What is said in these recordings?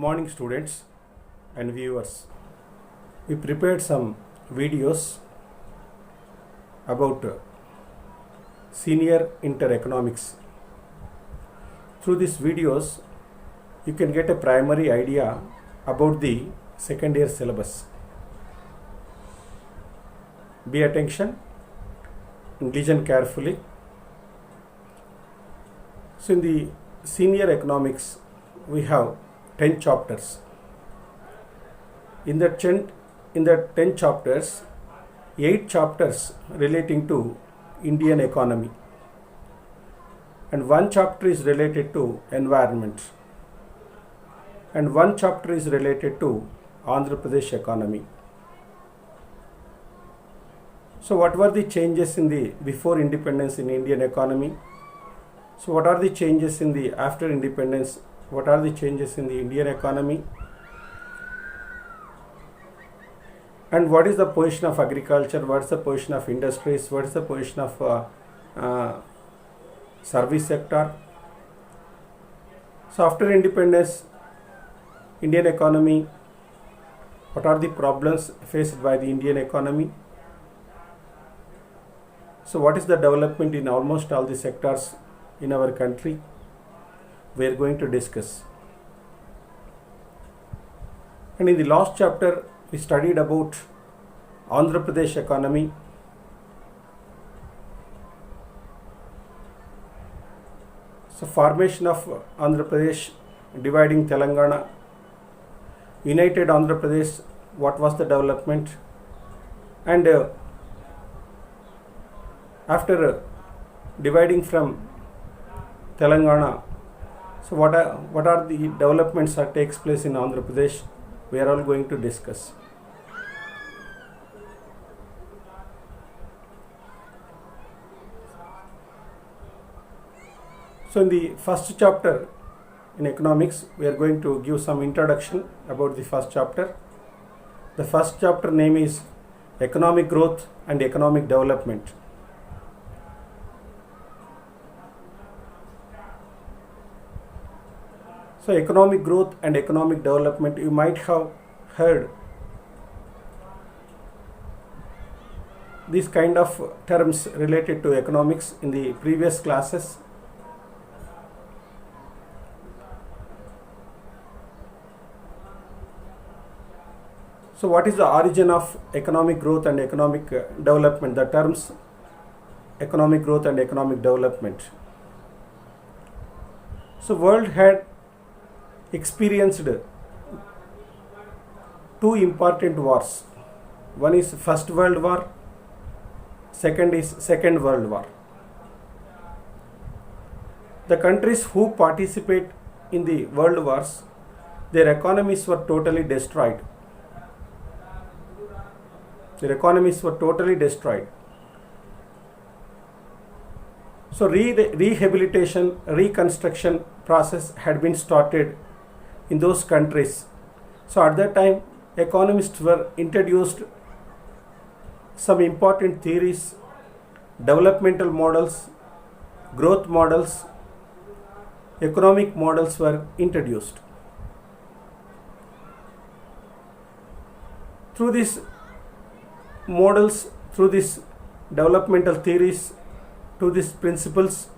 Morning, students and viewers. We prepared some videos about senior inter economics. Through these videos, you can get a primary idea about the second year syllabus. Be attention and listen carefully. So in the senior economics, we have 10 chapters. In the 10 chapters, 8 chapters relating to Indian economy and 1 chapter is related to environment and 1 chapter is related to Andhra Pradesh economy. So what were the changes in the before independence in Indian economy? So what are the changes in the after independence? What are the changes in the Indian economy? And what is the position of agriculture? What is the position of industries? What is the position of service sector? So after independence, Indian economy, what are the problems faced by the Indian economy? So what is the development in almost all the sectors in our country? We are going to discuss. And in the last chapter, we studied about Andhra Pradesh economy. So formation of Andhra Pradesh, dividing Telangana, united Andhra Pradesh, what was the development? And after dividing from Telangana, so what are the developments that takes place in Andhra Pradesh? We are all going to discuss. So in the first chapter in economics, we are going to give some introduction about the first chapter. The first chapter name is Economic Growth and Economic Development. So economic growth and economic development, you might have heard these kind of terms related to economics in the previous classes. So what is the origin of economic growth and economic development? The terms economic growth and economic development. So world had experienced 2 important wars. One is First World War, second is Second World War. The countries who participate in the world wars, their economies were totally destroyed. Their economies were totally destroyed. So rehabilitation, reconstruction process had been started in those countries. So at that time, economists were introduced some important theories, developmental models, growth models, economic models were introduced. Through these models, through these developmental theories, to these principles,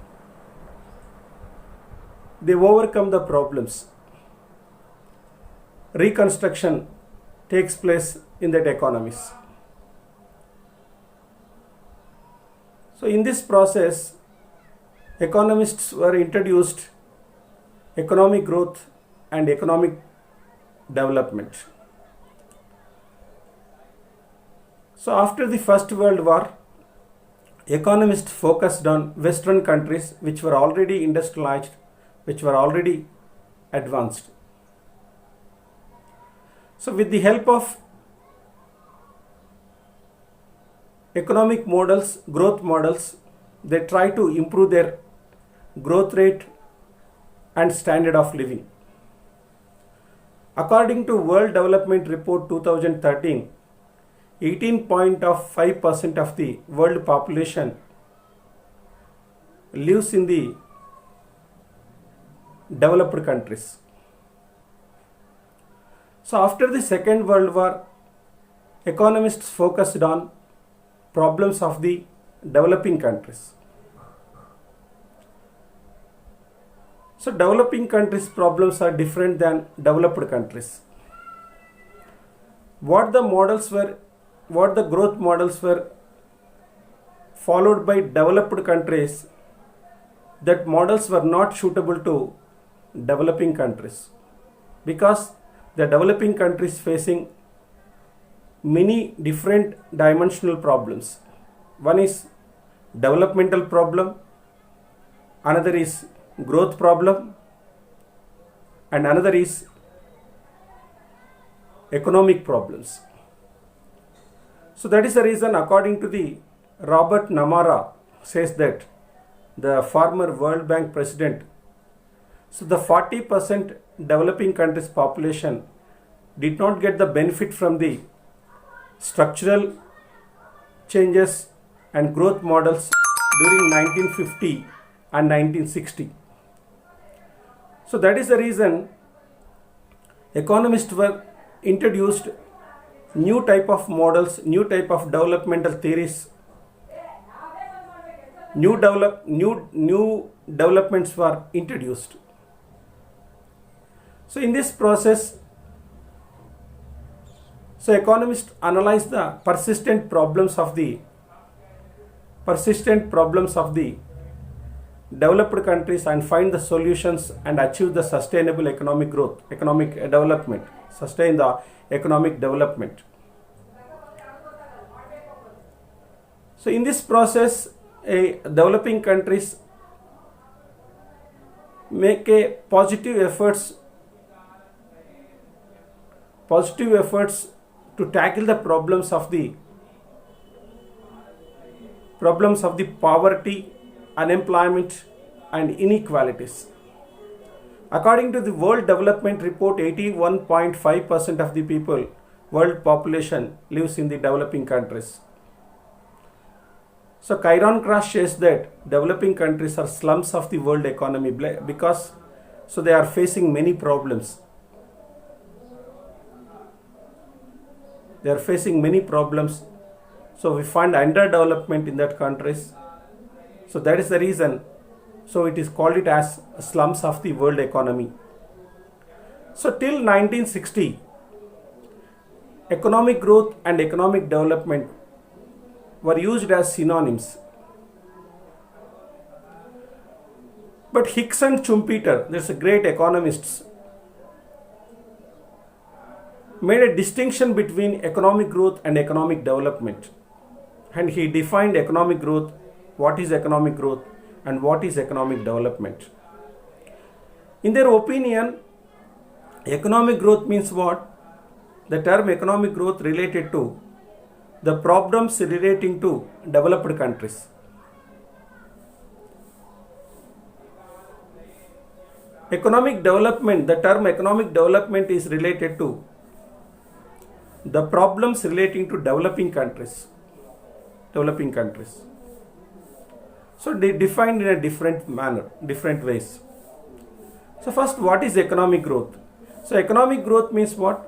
they overcome the problems. Reconstruction takes place in that economies. So in this process, economists were introduced economic growth and economic development. So after the First World War, economists focused on Western countries which were already industrialized, which were already advanced. So with the help of economic models, growth models, they try to improve their growth rate and standard of living. According to World Development Report 2013, 18.5% of the world population lives in the developed countries. So after the Second World War, economists focused on problems of the developing countries. So developing countries' problems are different than developed countries. What the growth models were followed by developed countries, that models were not suitable to developing countries, because the developing countries facing many different dimensional problems. One is developmental problem, another is growth problem, and another is economic problems. So that is the reason, according to the Robert Namara says that, the former World Bank president, so the 40% developing countries population did not get the benefit from the structural changes and growth models during 1950 and 1960. So that is the reason economists were introduced new type of models, new type of developmental theories. New developments were introduced. So in this process, so economists analyze the persistent problems of the developed countries and find the solutions and achieve the sustainable economic growth, economic development, sustain the economic development. So in this process, developing countries make a positive efforts to tackle the problems of the poverty, unemployment, and inequalities. According to the World Development Report, 81.5% of the world population lives in the developing countries. So Chiron Cross says that developing countries are slums of the world economy, because so they are facing many problems. So we find underdevelopment in that countries. So that is the reason. So it is called it as slums of the world economy. So till 1960, economic growth and economic development were used as synonyms. But Hicks and Schumpeter, there's a great economists, made a distinction between economic growth and economic development. And he defined economic growth, what is economic growth and what is economic development. In their opinion, economic growth means what? The term economic growth related to the problems relating to developed countries. Economic development, the term economic development is related to the problems relating to developing countries. So they defined in a different manner, different ways. So first, what is economic growth? So economic growth means what?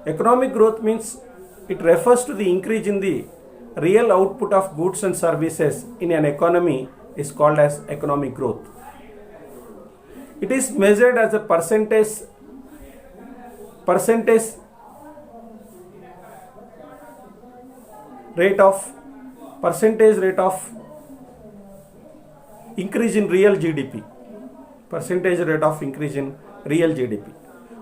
Economic growth means it refers to the increase in the real output of goods and services in an economy is called as economic growth. It is measured as a percentage rate of increase in real GDP.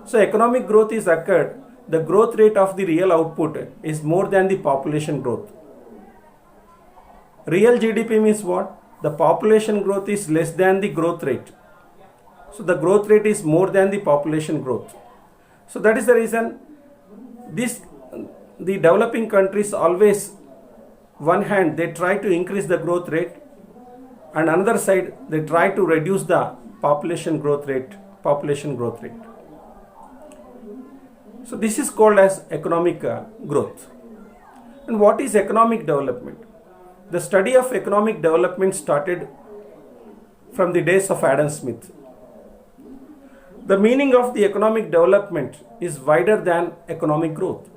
So economic growth is occurred, the growth rate of the real output is more than the population growth. Real GDP means what? The population growth is less than the growth rate. So the growth rate is more than the population growth. So that is the reason the developing countries always, one hand they try to increase the growth rate, and another side they try to reduce the population growth rate. So this is called as economic growth. And what is economic development? The study of economic development started from the days of Adam Smith. The meaning of the economic development is wider than economic growth,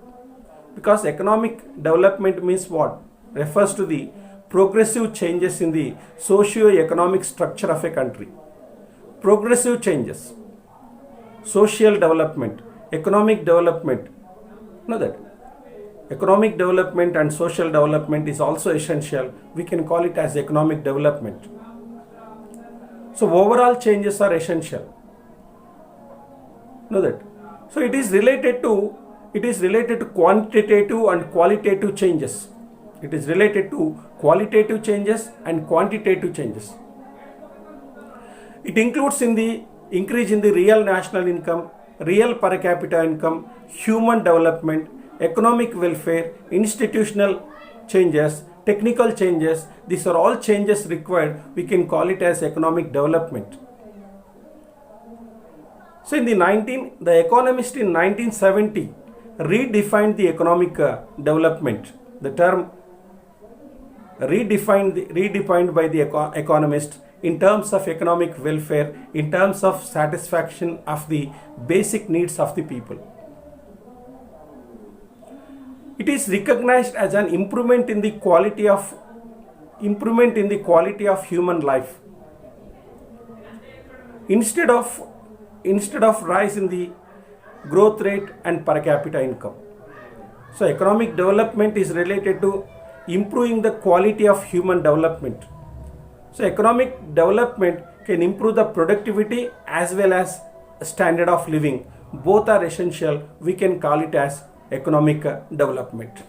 because economic development means what? Refers to the progressive changes in the socio-economic structure of a country. Progressive changes, social development, economic development. Know that economic development and social development is also essential. We can call it as economic development. So overall changes are essential. Know that. So it is related to quantitative and qualitative changes. It is related to qualitative changes and quantitative changes. It includes in the increase in the real national income, real per capita income, human development, economic welfare, institutional changes, technical changes. These are all changes required. We can call it as economic development. So the economist in 1970 redefined the economic development. The term redefined by the economist in terms of economic welfare, in terms of satisfaction of the basic needs of the people. It is recognized as an improvement in the quality of human life, instead of rise in the growth rate and per capita income. So economic development is related to improving the quality of human development. So economic development can improve the productivity as well as standard of living. Both are essential. We can call it as economic development.